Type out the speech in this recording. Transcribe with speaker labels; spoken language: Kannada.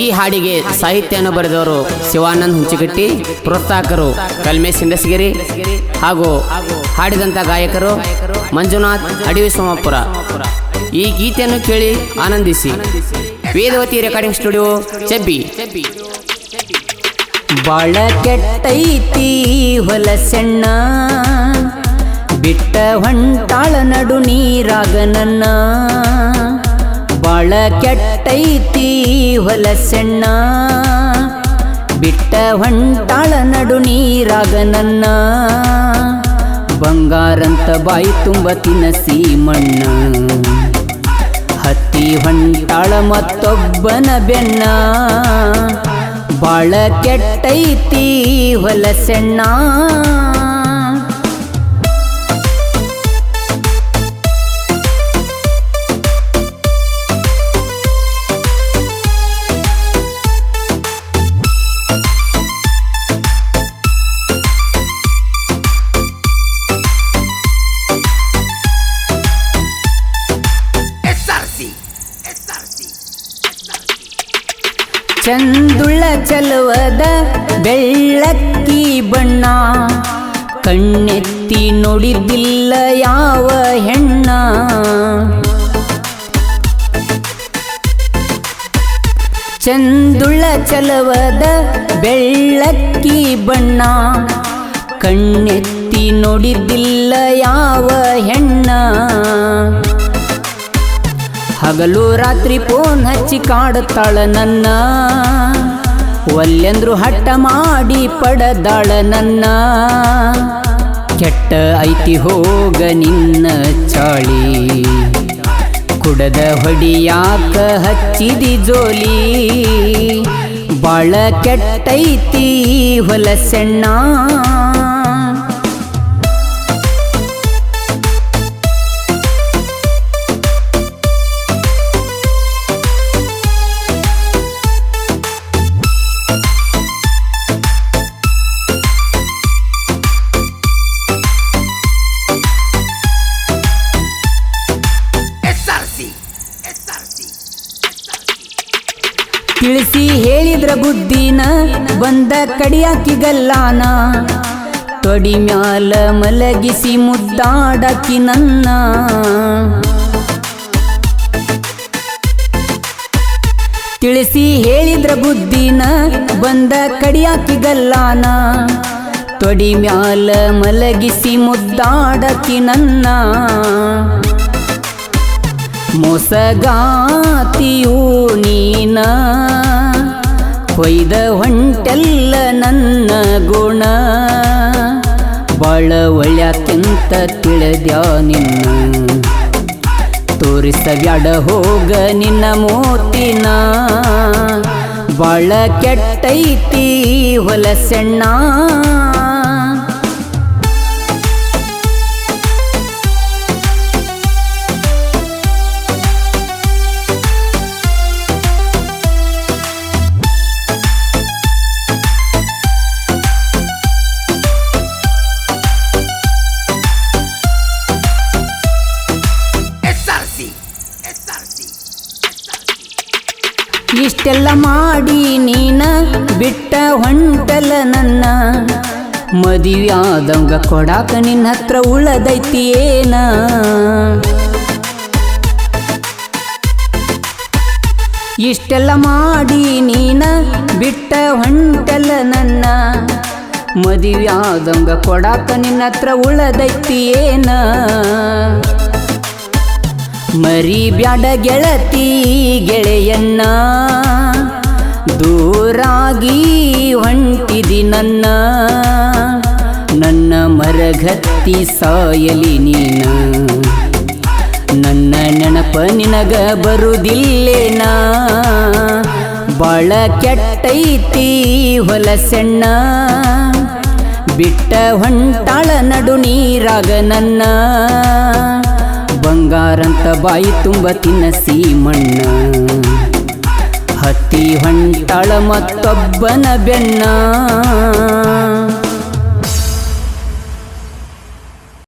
Speaker 1: ಈ ಹಾಡಿಗೆ ಸಾಹಿತ್ಯವನ್ನು ಬರೆದವರು ಶಿವಾನಂದ್ ಹುಂಚಿಗಟ್ಟಿ, ಪ್ರೋತ್ಸಾಹಕರು ಕಲ್ಮೇಶ್ ಸಿಂಡಸಗಿರಿ ಹಾಗೂ ಹಾಡಿದಂಥ ಗಾಯಕರು ಮಂಜುನಾಥ್ ಅಡವಿ ಸೋಮಾಪುರ. ಈ ಗೀತೆಯನ್ನು ಕೇಳಿ ಆನಂದಿಸಿ. Vedavati recording studio, ಚೆಬ್ಬಿ.
Speaker 2: ಬಾಳ ಕೆಟ್ಟೈತಿ ಹೊಲಸೆಣ್ಣ, ಬಿಟ್ಟ ಹೊಂಟಾಳ ನಡು ನೀರಾಗ ನನ್ನ. ಬಾಳ ಕೆಟ್ಟೈತಿ ಹೊಲಸೆಣ್ಣ, ಬಿಟ್ಟ ಹೊಂಟಾಳ ನಡು ನೀರಾಗ ನನ್ನ. ಬಂಗಾರಂತ ಬಾಯಿ ತುಂಬ ತಿನಸಿ ಮಣ್ಣ, ಹತ್ತಿ ಹೊಂಟಾಳ ಮತ್ತೊಬ್ಬನ ಬೆನ್ನ. ಬಾಳ ಕೆಟ್ಟೈತಿ ಹೊಲಸೆಣ್ಣ. ಚಂದುಳ್ಳ ಚಲುವದ ಬೆಳ್ಳಕ್ಕಿ ಬಣ್ಣ, ಕಣ್ಣೆತ್ತಿ ನೋಡಿದ್ದಿಲ್ಲ ಯಾವ ಹೆಣ್ಣ. ಚಂದುಳ್ಳ ಚಲುವದ ಬೆಳ್ಳಕ್ಕಿ ಬಣ್ಣ, ಕಣ್ಣೆತ್ತಿ ನೋಡಿದ್ದಿಲ್ಲ ಯಾವ ಹೆಣ್ಣ. ಹಗಲು ರಾತ್ರಿ ಫೋನ್ ಹಚ್ಚಿ ಕಾಡುತ್ತಾಳ ನನ್ನ, ಒಲ್ಲೆಂದ್ರು ಹಠ ಮಾಡಿ ಪಡದಾಳ ನನ್ನ. ಕೆಟ್ಟ ಐತಿ ಹೋಗ ನಿನ್ನ ಚಾಳಿ, ಕುಡದ ಹೊಡಿಯಾಕ ಹಚ್ಚಿದಿ ಜೋಲಿ. ಬಾಳ ಕೆಟ್ಟೈತಿ ಹೊಲಸೆಣ್ಣ. ತಿಳಿಸಿ ಹೇಳಿದ್ರ ಬುದ್ಧಿನ ಬಂದ ಕಡಿಯಾಕಿಗಲ್ಲಾನ, ತೊಡಿ ಮ್ಯಾಲ ಮಲಗಿಸಿ ಮುದ್ದಾಡಕಿ ನನ್ನ. ತಿಳಿಸಿ ಹೇಳಿದ್ರ ಬುದ್ಧಿನ ಬಂದ ಕಡಿಯಾಕಿಗಲ್ಲಾನ, ತೊಡಿ ಮ್ಯಾಲ ಮಲಗಿಸಿ ಮುದ್ದಾಡಕಿ ನನ್ನ. ಮೋಸಗಾತಿಯೂ ನೀನ, ಕೊಯ್ದ ಹೊಂಟೆಲ್ಲ ನನ್ನ ಗುಣ. ಬಾಳ ಒಳ್ಯಾಕೆಂತ ತಿಳಿದ್ಯಾ ನಿನ್ನ, ತೋರಿಸಬ್ಯಾಡ ಹೋಗ ನಿನ್ನ ಮೋತಿನ. ಬಾಳ ಕೆಟ್ಟೈತಿ ಹೊಲಸೆಣ್ಣ. ಇಷ್ಟೆಲ್ಲ ಮಾಡಿ ನೀನ ಬಿಟ್ಟ ಹೊಂಟಲ ನನ್ನ, ಮದುವ್ಯಾದಂಗ ಕೊಡಾಕ ನಿನ್ನ ಹತ್ರ ಉಳದೈತಿ ಏನ. ಇಷ್ಟೆಲ್ಲ ಮಾಡಿ ನೀನ ಬಿಟ್ಟ ಹೊಂಟಲ ನನ್ನ, ಮದುವ್ಯಾದಂಗ ಕೊಡಾಕ ನಿನ್ನ ಹತ್ರ ಉಳದೈತಿ ಏನ. ಮರಿ ಬ್ಯಾಡ ಗೆಳತಿ ಗೆಳೆಯನ್ನ, ದೂರಾಗಿ ಹೊಂಟಿದಿ ನನ್ನ. ನನ್ನ ಮರಗತ್ತಿ ಸಾಯಲಿ ನೀನ, ನನ್ನ ನೆನಪ ನಿನಗ ಬರುದಿಲ್ಲೇನ. ಬಾಳ ಕೆಟ್ಟೈತಿ ಹೊಲಸೆಣ್ಣ, ಬಿಟ್ಟ ಹೊಂಟಾಳ ನಡು ನೀರಾಗ ನನ್ನ. ಬಂಗಾರಂತ ಬಾಯಿ ತುಂಬ ತಿನಸಿ ಮಣ್ಣ, ಹತ್ತಿ ಹೊಂಟಾಳ ಮತ್ತೊಬ್ಬನ ಬೆನ್ನ.